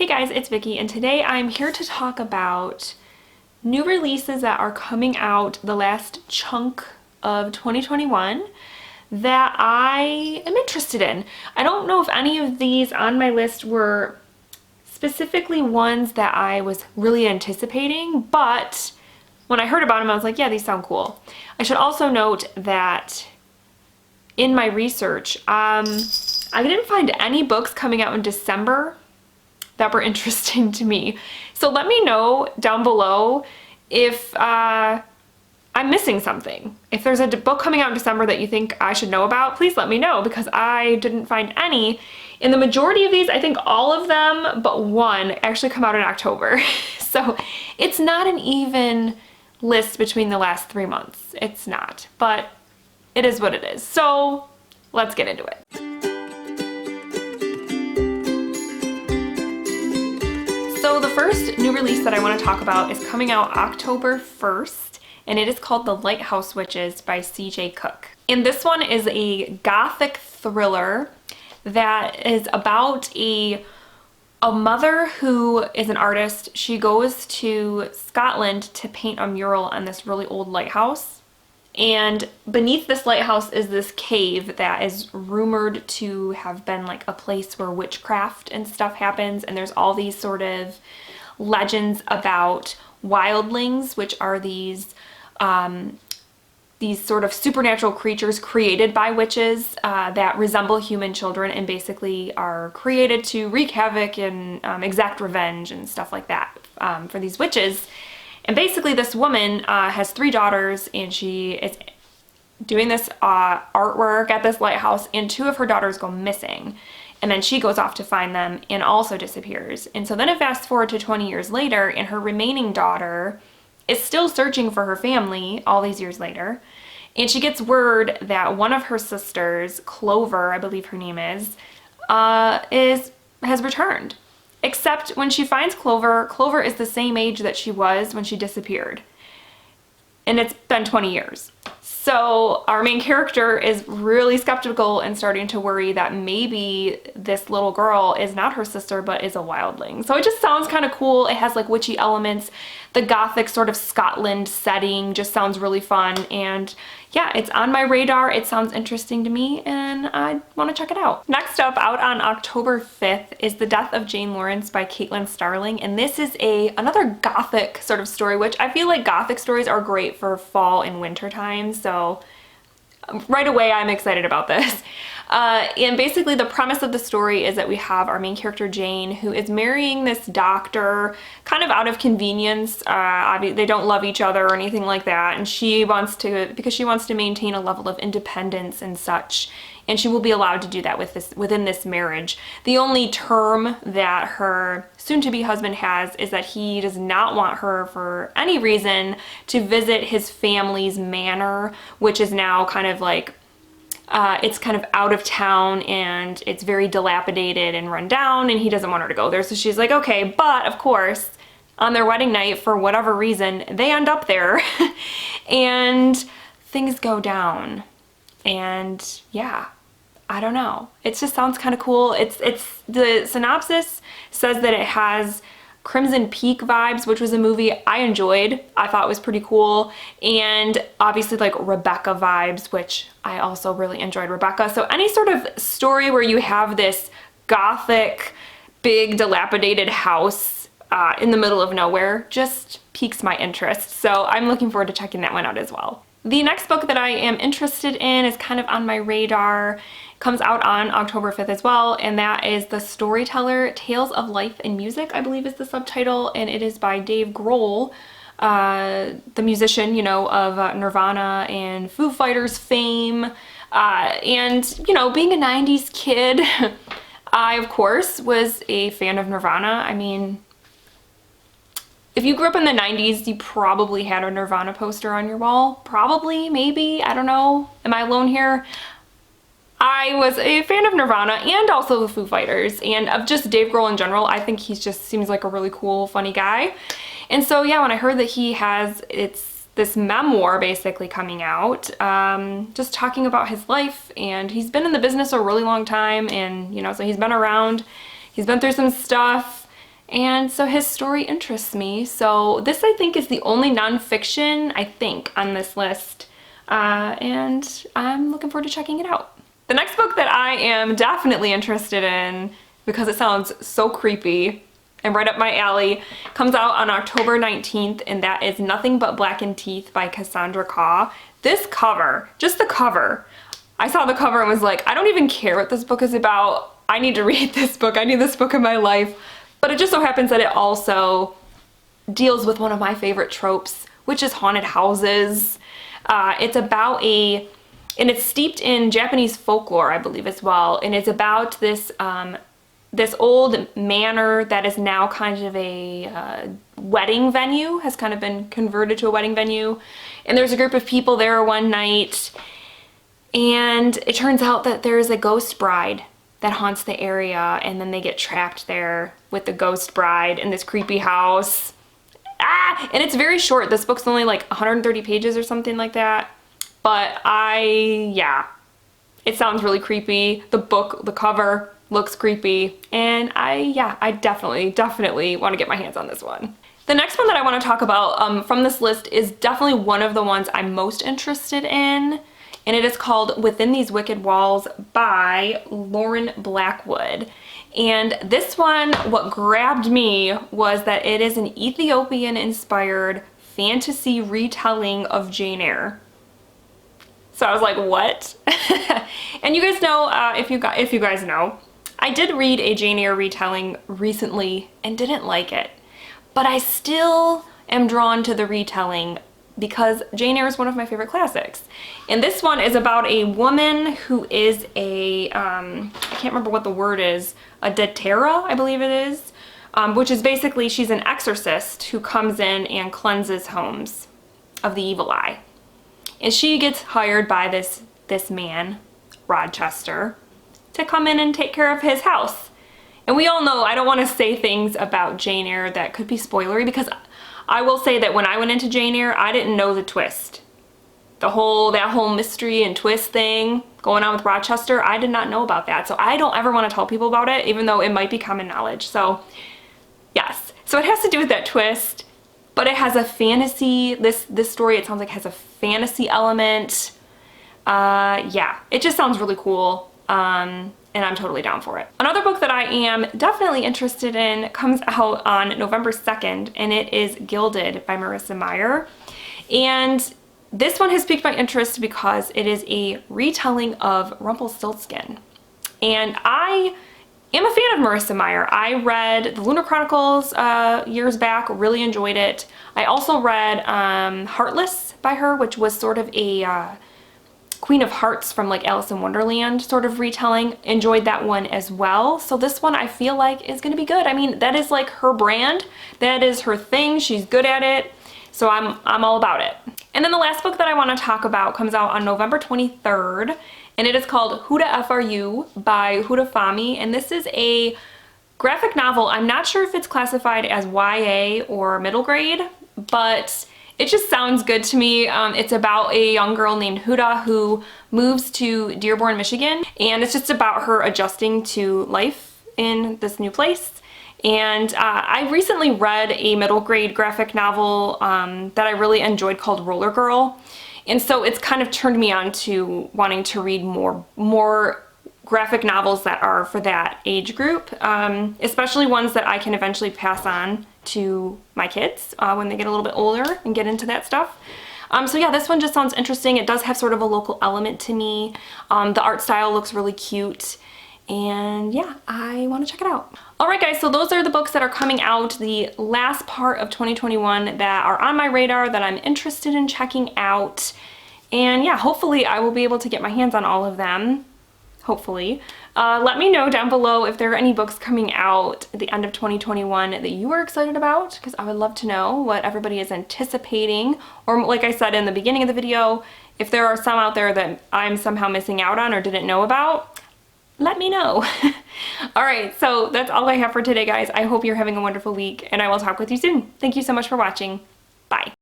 Hey guys, it's Vicky, and today I'm here to talk about new releases that are coming out the last chunk of 2021 that I am interested in. I don't know if any of these on my list were specifically ones that I was really anticipating, but when I heard about them, I was like, yeah, these sound cool. I should also note that in my research, I didn't find any books coming out in December that were interesting to me. So let me know down below if I'm missing something. If there's a book coming out in December that you think I should know about, please let me know, because I didn't find any. In the majority of these, I think all of them but one actually come out in October. So it's not an even list between the last 3 months. It's not, but it is what it is. So let's get into it. So the first new release that I want to talk about is coming out October 1st, and it is called The Lighthouse Witches by C.J. Cook. And this one is a gothic thriller that is about a mother who is an artist. She goes to Scotland to paint a mural on this really old lighthouse. And beneath this lighthouse is this cave that is rumored to have been like a place where witchcraft and stuff happens. And there's all these sort of legends about wildlings, which are these sort of supernatural creatures created by witches that resemble human children and basically are created to wreak havoc and exact revenge and stuff like that for these witches. And basically this woman has 3 daughters, and she is doing this artwork at this lighthouse, and 2 of her daughters go missing. And then she goes off to find them and also disappears. And so then it fast forward to 20 years later, and her remaining daughter is still searching for her family all these years later. And she gets word that one of her sisters, Clover, I believe her name is, has returned. Except when she finds Clover, Clover is the same age that she was when she disappeared. And it's been 20 years. So our main character is really skeptical and starting to worry that maybe this little girl is not her sister, but is a wildling. So it just sounds kind of cool. It has like witchy elements. The gothic sort of Scotland setting just sounds really fun. And yeah, it's on my radar. It sounds interesting to me, and I want to check it out. Next up, out on October 5th, is The Death of Jane Lawrence by Caitlin Starling. And this is another gothic sort of story, which I feel like gothic stories are great for fall and winter time. So right away, I'm excited about this. And basically the premise of the story is that we have our main character Jane, who is marrying this doctor kind of out of convenience. They don't love each other or anything like that, and she wants to, because she wants to maintain a level of independence and such, and she will be allowed to do that within this marriage. The only term that her soon-to-be husband has is that he does not want her for any reason to visit his family's manor, which is now kind of like it's kind of out of town, and it's very dilapidated and run down, and he doesn't want her to go there. So she's like, okay, but of course, on their wedding night, for whatever reason, they end up there and things go down. And yeah, I don't know. It just sounds kind of cool. The synopsis says that it has Crimson Peak vibes, which was a movie I enjoyed. I thought was pretty cool. And obviously like Rebecca vibes, which I also really enjoyed Rebecca. So any sort of story where you have this gothic, big dilapidated house in the middle of nowhere just piques my interest. So I'm looking forward to checking that one out as well. The next book that I am interested in is kind of on my radar. Comes out on October 5th as well, and that is The Storyteller, Tales of Life and Music, I believe is the subtitle, and it is by Dave Grohl, the musician, you know, of Nirvana and Foo Fighters fame. And, you know, being a 90s kid, I, of course, was a fan of Nirvana. I mean, if you grew up in the 90s, you probably had a Nirvana poster on your wall. Probably, maybe, I don't know. Am I alone here? I was a fan of Nirvana and also the Foo Fighters, and of just Dave Grohl in general. I think he just seems like a really cool, funny guy. And so yeah, when I heard that he has this memoir basically coming out, just talking about his life, and he's been in the business a really long time, and you know, so he's been around, he's been through some stuff, And so his story interests me. So this, I think, is the only nonfiction, I think, on this list. And I'm looking forward to checking it out. The next book that I am definitely interested in, because it sounds so creepy and right up my alley, comes out on October 19th, and that is Nothing But Blackened Teeth by Cassandra Khaw. This cover, just the cover, I saw the cover and was like, I don't even care what this book is about. I need to read this book. I need this book in my life. But it just so happens that it also deals with one of my favorite tropes, which is haunted houses. It's about and it's steeped in Japanese folklore, I believe, as well. And it's about this this old manor that is now kind of a wedding venue, has kind of been converted to a wedding venue. And there's a group of people there one night, and it turns out that there's a ghost bride that haunts the area, and then they get trapped there with the ghost bride in this creepy house. And it's very short. This book's only like 130 pages or something like that. But yeah, it sounds really creepy. The cover looks creepy, and I definitely want to get my hands on this one. The next one that I want to talk about from this list is definitely one of the ones I'm most interested in, and it is called Within These Wicked Walls by Lauren Blackwood. And this one, what grabbed me was that it is an Ethiopian-inspired fantasy retelling of Jane Eyre. So I was like, what? And you guys know, if you guys know, I did read a Jane Eyre retelling recently and didn't like it. But I still am drawn to the retelling because Jane Eyre is one of my favorite classics. And this one is about a woman who is I can't remember what the word is, a detera, I believe it is, which is basically she's an exorcist who comes in and cleanses homes of the evil eye. And she gets hired by this man, Rochester, to come in and take care of his house. And we all know I don't want to say things about Jane Eyre that could be spoilery, because I will say that when I went into Jane Eyre, I didn't know the twist. That whole mystery and twist thing going on with Rochester, I did not know about that. So I don't ever want to tell people about it, even though it might be common knowledge. So yes, so it has to do with that twist, but it has a fantasy, this story, it sounds like has a fantasy element. Yeah, it just sounds really cool. And I'm totally down for it. Another book that I am definitely interested in comes out on November 2nd, and it is Gilded by Marissa Meyer. And this one has piqued my interest because it is a retelling of Rumpelstiltskin. And I am a fan of Marissa Meyer. I read the Lunar Chronicles years back, really enjoyed it. I also read Heartless by her, which was sort of a Queen of Hearts from like Alice in Wonderland sort of retelling. Enjoyed that one as well. So this one I feel like is going to be good. I mean, that is like her brand. That is her thing. She's good at it. So I'm all about it. And then the last book that I want to talk about comes out on November 23rd, and it is called Who the F Are You by Huda Fahmy. And this is a graphic novel. I'm not sure if it's classified as YA or middle grade, but it just sounds good to me. It's about a young girl named Huda who moves to Dearborn, Michigan, and it's just about her adjusting to life in this new place. And I recently read a middle grade graphic novel that I really enjoyed called Roller Girl, and so it's kind of turned me on to wanting to read more graphic novels that are for that age group, especially ones that I can eventually pass on to my kids when they get a little bit older and get into that stuff. So yeah, this one just sounds interesting. It does have sort of a local element to me. The art style looks really cute, and yeah, I want to check it out. Alright guys, so those are the books that are coming out the last part of 2021 that are on my radar that I'm interested in checking out. And yeah, hopefully I will be able to get my hands on all of them. Hopefully. Let me know down below if there are any books coming out at the end of 2021 that you are excited about, because I would love to know what everybody is anticipating, or like I said in the beginning of the video, if there are some out there that I'm somehow missing out on or didn't know about, let me know. Alright, so that's all I have for today, guys. I hope you're having a wonderful week, and I will talk with you soon. Thank you so much for watching. Bye.